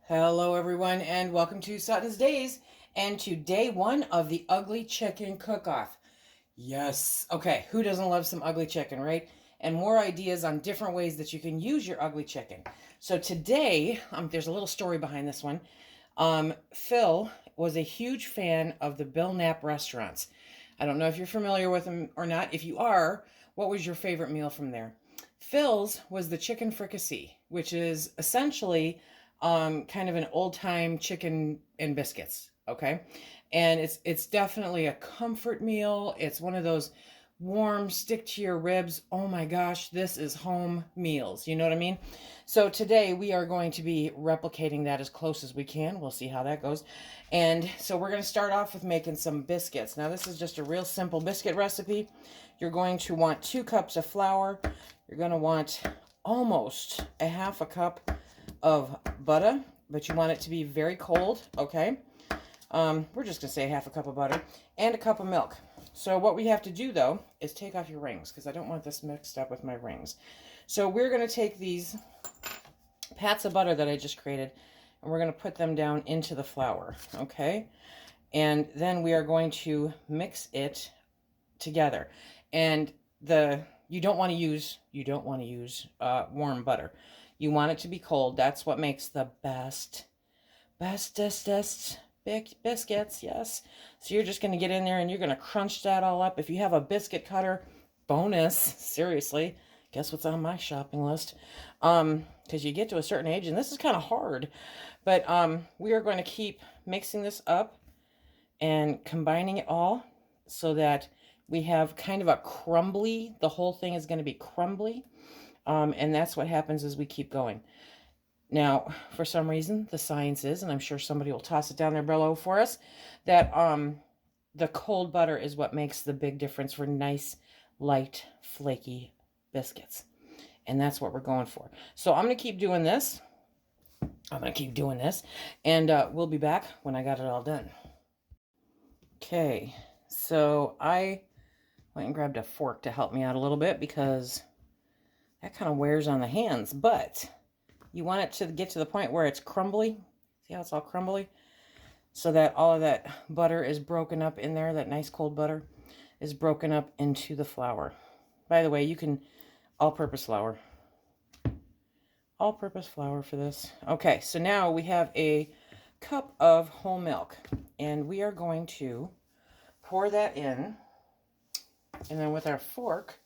Hello everyone and welcome to SuttonsDaze and to day one of the ugly chicken cook-off. Yes, okay, who doesn't love some ugly chicken, right? And more ideas on different ways that you can use your ugly chicken. So today, there's a little story behind this one. Phil was a huge fan of the Bill Knapp restaurants. I don't know if you're familiar with them or not. If you are, what was your favorite meal from there? Phil's was the chicken fricassee, which is essentially kind of an old-time chicken and biscuits, okay? And it's definitely a comfort meal. It's one of those warm, stick to your ribs. Oh my gosh, this is home meals. You know what I mean? So today we are going to be replicating that as close as we can. We'll see how that goes. And so we're going to start off with making some biscuits. Now this is just a real simple biscuit recipe. You're going to want 2 cups of flour. You're going to want almost a half a cup of butter, but you want it to be very cold, okay? We're just going to say half a cup of butter and a cup of milk. So what we have to do, though, is take off your rings, because I don't want this mixed up with my rings. So we're going to take these pats of butter that I just created, and we're going to put them down into the flour, okay? And then we are going to mix it together. And you don't want to use warm butter. You want it to be cold. That's what makes the bestest biscuits, yes. So you're just going to get in there and you're going to crunch that all up. If you have a biscuit cutter, bonus, seriously, guess what's on my shopping list? Because you get to a certain age, and this is kind of hard, but we are going to keep mixing this up and combining it all so that we have kind of a crumbly, the whole thing is going to be crumbly. And that's what happens as we keep going. Now, for some reason, the science is, and I'm sure somebody will toss it down there below for us, that the cold butter is what makes the big difference for nice, light, flaky biscuits. And that's what we're going for. So I'm going to keep doing this. And we'll be back when I got it all done. Okay, so I went and grabbed a fork to help me out a little bit because that kind of wears on the hands, but you want it to get to the point where it's crumbly. See how it's all crumbly? So that all of that butter is broken up in there, that nice cold butter is broken up into the flour. By the way, you can all-purpose flour. All-purpose flour for this. Okay, so now we have a cup of whole milk, and we are going to pour that in, and then with our fork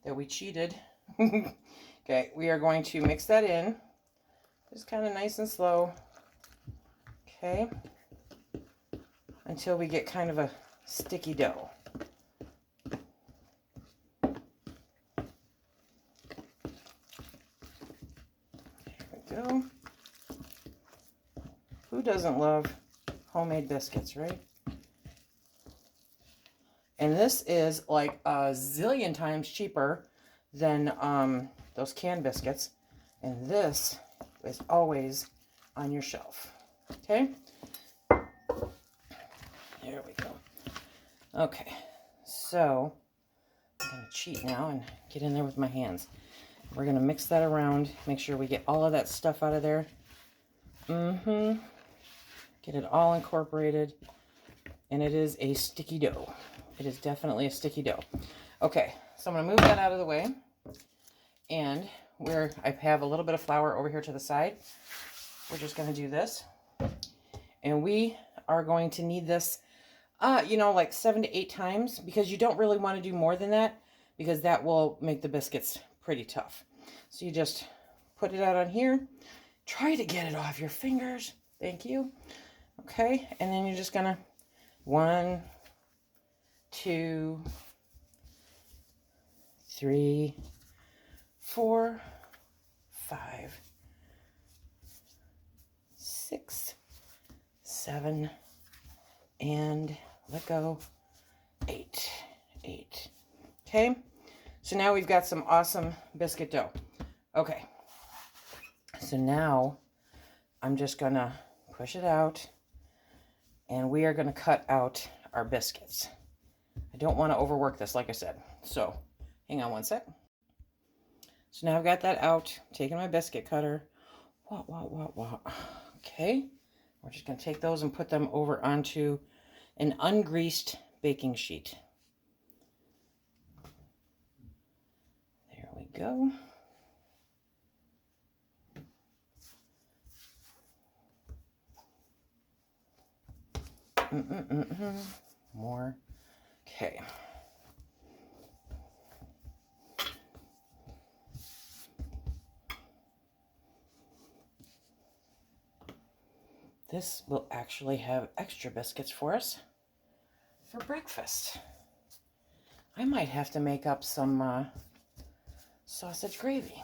that we cheated, okay, we are going to mix that in, just kind of nice and slow, okay, until we get kind of a sticky dough. There we go. Who doesn't love homemade biscuits, right? And this is like a zillion times cheaper than those canned biscuits, and this is always on your shelf. Okay, there we go. Okay, so I'm gonna cheat now and get in there with my hands. We're gonna mix that around, make sure we get all of that stuff out of there. Get it all incorporated, and it is a sticky dough. It is definitely a sticky dough. Okay, so I'm going to move that out of the way. And I have a little bit of flour over here to the side. We're just going to do this. And we are going to need this, like 7 to 8 times, because you don't really want to do more than that, because that will make the biscuits pretty tough. So you just put it out on here. Try to get it off your fingers. Thank you. Okay, and then you're just going to 1, 2, 3, 4, 5, 6, 7, and let go, 8. Okay, so now we've got some awesome biscuit dough. Okay, so now I'm just gonna push it out, and we are gonna cut out our biscuits. I don't want to overwork this, like I said. So, hang on one sec. So now I've got that out, taking my biscuit cutter. Okay, we're just going to take those and put them over onto an ungreased baking sheet. There we go. More. Okay. This will actually have extra biscuits for us for breakfast. I might have to make up some sausage gravy.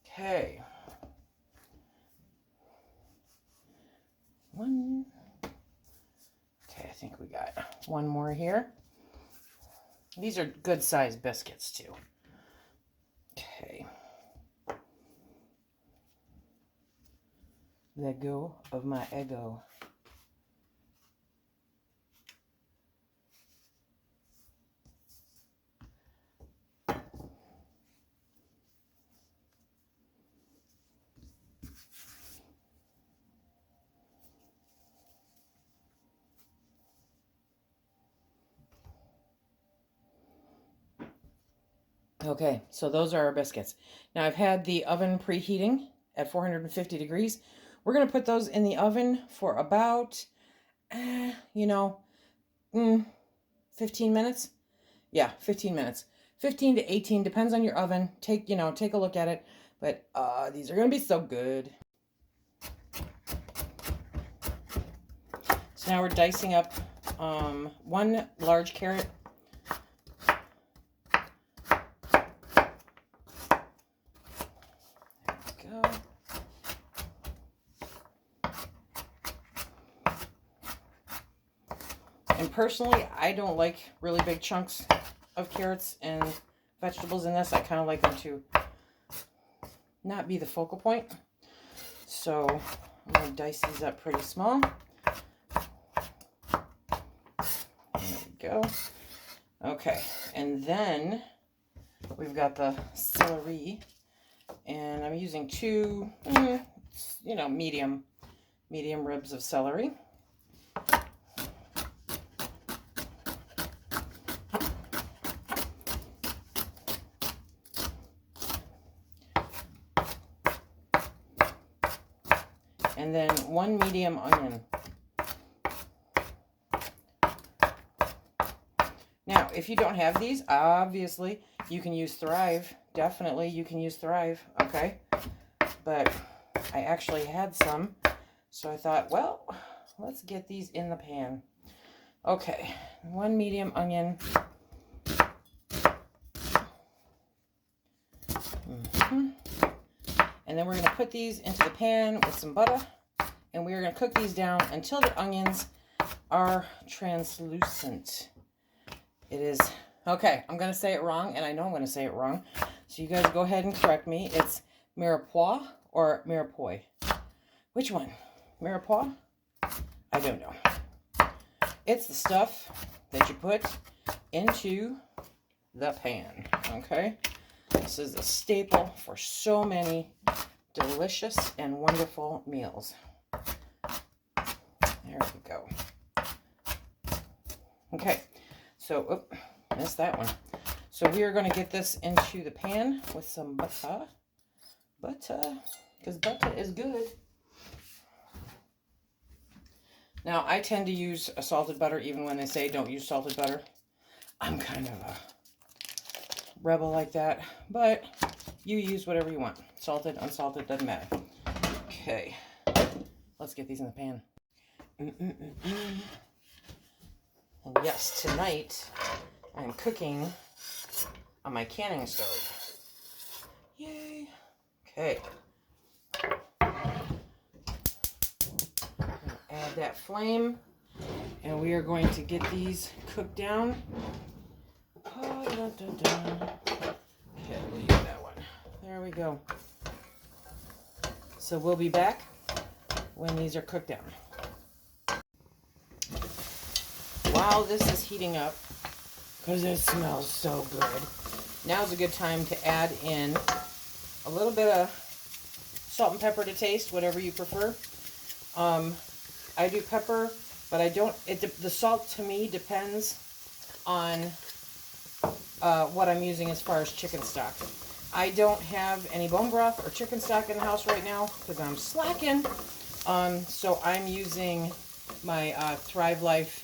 Okay. One. Okay, I think we got one more here. These are good sized biscuits too. Okay. Let go of my ego. Okay, so those are our biscuits. Now I've had the oven preheating at 450 degrees. We're going to put those in the oven for about, 15 minutes. Yeah, 15 minutes. 15 to 18, depends on your oven. Take a look at it. But these are going to be so good. So now we're dicing up one large carrot. And personally, I don't like really big chunks of carrots and vegetables in this. I kind of like them to not be the focal point. So I'm going to dice these up pretty small. There we go. Okay, and then we've got the celery. And I'm using two, medium ribs of celery. And then one medium onion. Now, if you don't have these, obviously, you can use Thrive. Definitely, you can use Thrive, okay? But I actually had some, so I thought, well, let's get these in the pan. Okay, one medium onion. And then we're going to put these into the pan with some butter. And we're going to cook these down until the onions are translucent. It is, okay, I'm going to say it wrong, and I know I'm going to say it wrong. So you guys go ahead and correct me. It's mirepoix or mirepoix. Which one? Mirepoix? I don't know. It's the stuff that you put into the pan, okay? This is a staple for so many delicious and wonderful meals. There we go. Okay, so, missed that one. So we are going to get this into the pan with some butter. Because butter is good. Now, I tend to use a salted butter even when they say don't use salted butter. I'm kind of a rebel like that, but you use whatever you want. Salted, unsalted, doesn't matter. Okay, let's get these in the pan. And yes, tonight I'm cooking on my canning stove. Yay! Okay. Add that flame, and we are going to get these cooked down. Okay, we'll use that one. There we go. So we'll be back when these are cooked down. While this is heating up, because it smells so good, now's a good time to add in a little bit of Salt and pepper to taste, whatever you prefer. I do pepper, but I don't, the salt to me depends on what I'm using as far as chicken stock. I don't have any bone broth or chicken stock in the house right now because I'm slacking. So I'm using my Thrive Life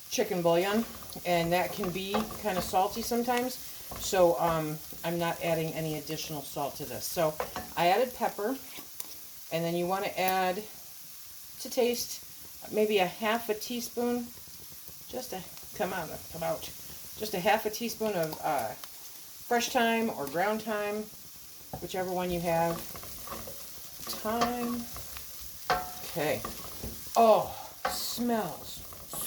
chicken bouillon, and that can be kind of salty sometimes. So I'm not adding any additional salt to this. So I added pepper, and then you want to add, to taste, maybe a half a teaspoon, just a half a teaspoon of fresh thyme or ground thyme, whichever one you have. Thyme. Okay. Oh, smells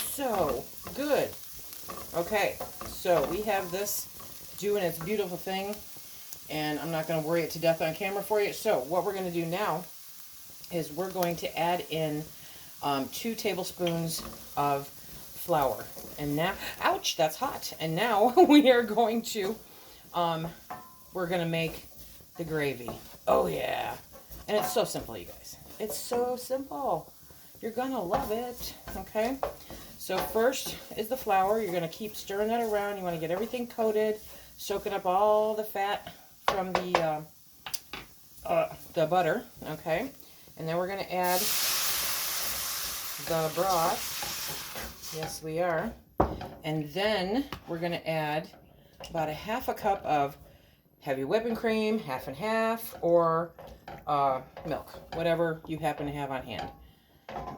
so good. Okay, so we have this doing its beautiful thing, and I'm not going to worry it to death on camera for you. So what we're going to do now is we're going to add in 2 tablespoons of flour. And now, ouch, that's hot. And now we are going to, we're going to make the gravy. Oh yeah. And it's so simple, you guys. It's so simple. You're going to love it. Okay. So first is the flour. You're going to keep stirring that around. You want to get everything coated, soaking up all the fat from the butter. Okay. And then we're going to add the broth. Yes, we are. And then we're going to add about a half a cup of heavy whipping cream, half and half, or milk, whatever you happen to have on hand.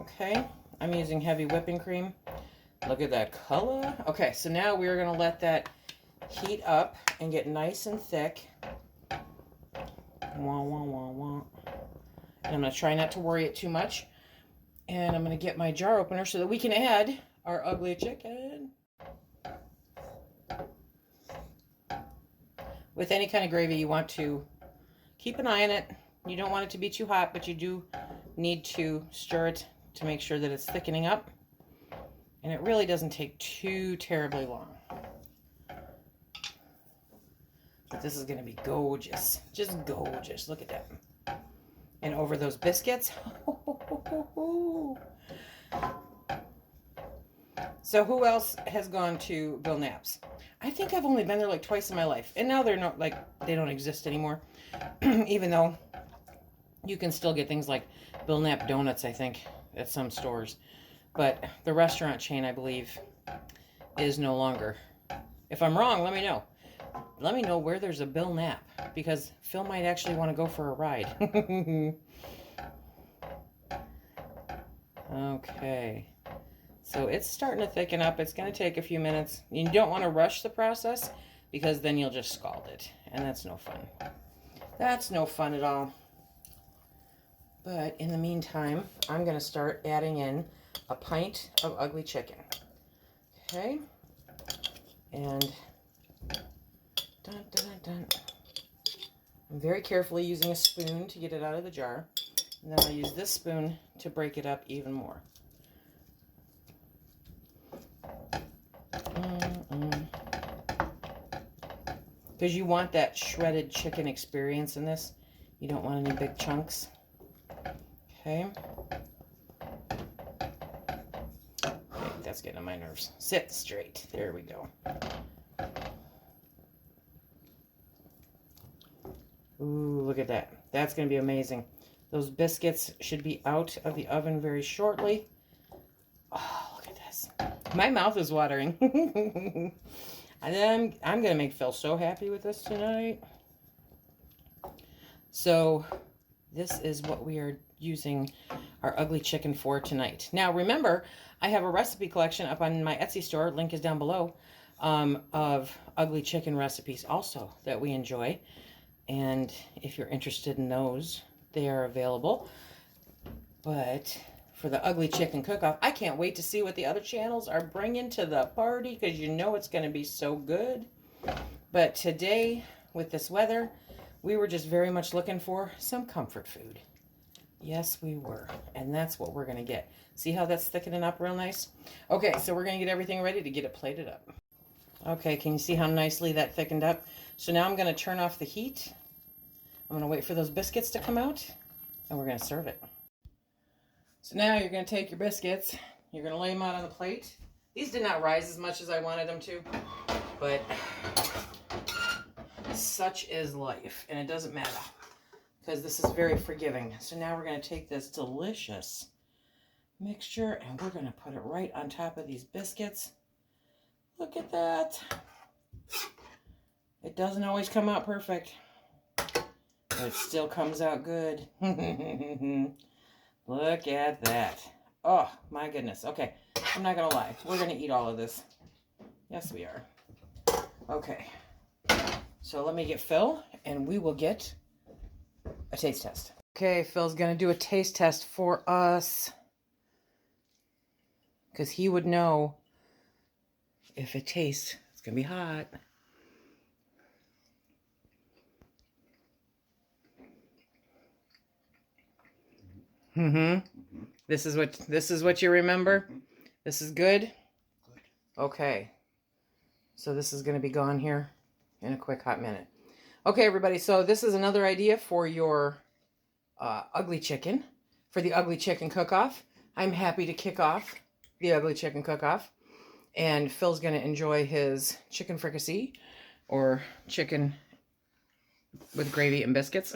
Okay, I'm using heavy whipping cream. Look at that color. Okay, so now we're going to let that heat up and get nice and thick. Wah, wah, wah, wah. And I'm going to try not to worry it too much. And I'm going to get my jar opener so that we can add our ugly chicken. With any kind of gravy, you want to keep an eye on it. You don't want it to be too hot, but you do need to stir it to make sure that it's thickening up. And it really doesn't take too terribly long. But this is going to be gorgeous. Just gorgeous. Look at that. And over those biscuits. So who else has gone to Bill Knapp's? I think I've only been there like twice in my life. And now they're not, like, they don't exist anymore. Even though you can still get things like Bill Knapp donuts, I think, at some stores. But the restaurant chain, I believe, is no longer. If I'm wrong, let me know. Let me know where there's a Bill Knapp, because Phil might actually want to go for a ride. Okay. So it's starting to thicken up. It's going to take a few minutes. You don't want to rush the process, because then you'll just scald it. And that's no fun. That's no fun at all. But in the meantime, I'm going to start adding in a pint of ugly chicken. Okay. And dun, dun, dun. I'm very carefully using a spoon to get it out of the jar. And then I'll use this spoon to break it up even more. Because you want that shredded chicken experience in this. You don't want any big chunks. Okay. That's getting on my nerves. Sit straight. There we go. Ooh, look at that. That's going to be amazing. Those biscuits should be out of the oven very shortly. Oh, look at this. My mouth is watering. And then I'm going to make Phil so happy with this tonight. So this is what we are using our ugly chicken for tonight. Now remember, I have a recipe collection up on my Etsy store, link is down below, of ugly chicken recipes also that we enjoy. And if you're interested in those, they are available. But for the ugly chicken cook-off, I can't wait to see what the other channels are bringing to the party, because you know it's going to be so good. But today, with this weather, we were just very much looking for some comfort food. Yes, we were. And that's what we're going to get. See how that's thickening up real nice? Okay, so we're going to get everything ready to get it plated up. Okay, can you see how nicely that thickened up? So now I'm going to turn off the heat I'm going to wait for those biscuits to come out, and we're going to serve it. So now you're going to take your biscuits, you're going to lay them out on the plate. These did not rise as much as I wanted them to, but such is life, and it doesn't matter because this is very forgiving. So now we're going to take this delicious mixture and we're going to put it right on top of these biscuits. Look at that. It doesn't always come out perfect, but it still comes out good. Look at that. Oh, my goodness. Okay, I'm not going to lie. We're going to eat all of this. Yes, we are. Okay. So let me get Phil, and we will get a taste test. Okay, Phil's going to do a taste test for us, because he would know if it tastes. It's going to be hot. This is what you remember? This is good? Okay. So this is going to be gone here in a quick hot minute. Okay, everybody, so this is another idea for your ugly chicken, for the ugly chicken cook-off. I'm happy to kick off the ugly chicken cook-off, and Phil's going to enjoy his chicken fricassee, or chicken with gravy and biscuits.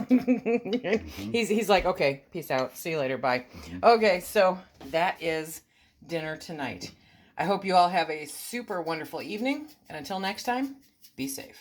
He's like, okay, peace out, see you later, bye. Okay, so that is dinner tonight. I hope you all have a super wonderful evening, and until next time, be safe.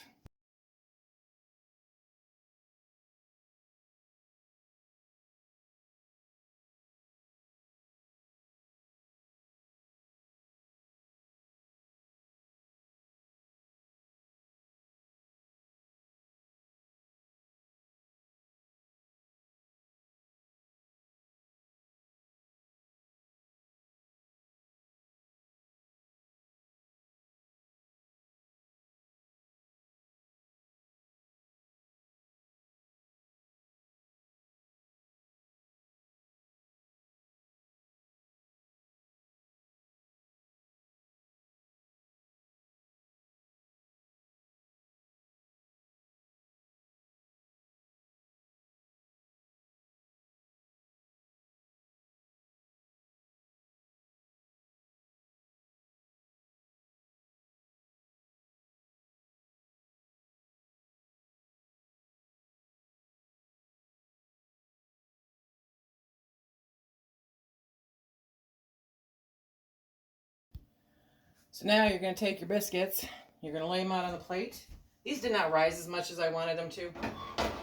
So now you're going to take your biscuits, you're going to lay them out on the plate. These did not rise as much as I wanted them to,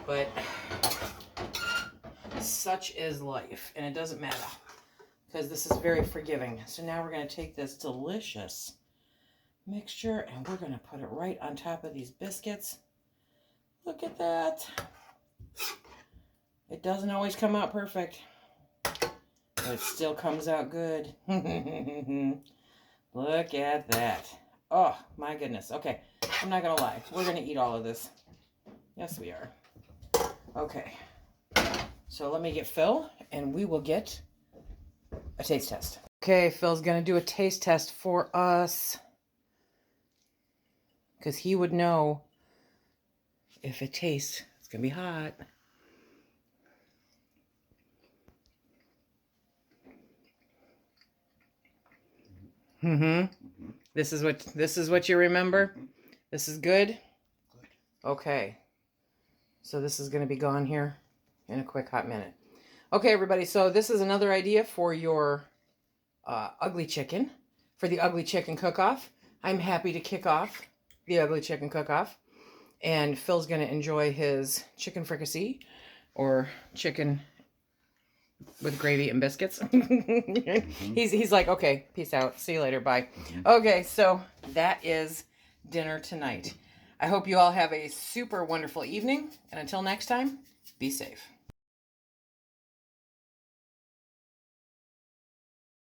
but such is life, and it doesn't matter because this is very forgiving. So now we're going to take this delicious mixture and we're going to put it right on top of these biscuits. Look at that. It doesn't always come out perfect, but it still comes out good. Look at that. Oh, my goodness. Okay, I'm not going to lie. We're going to eat all of this. Yes, we are. Okay. So let me get Phil, and we will get a taste test. Okay, Phil's going to do a taste test for us, because he would know if it tastes. It's going to be hot. This is what you remember? This is good? Okay. So this is going to be gone here in a quick hot minute. Okay, everybody, so this is another idea for your ugly chicken, for the ugly chicken cook-off. I'm happy to kick off the ugly chicken cook-off, and Phil's going to enjoy his chicken fricassee, or chicken with gravy and biscuits. He's like, okay, peace out, see you later, bye. Okay, so that is dinner tonight. I hope you all have a super wonderful evening, and until next time, be safe.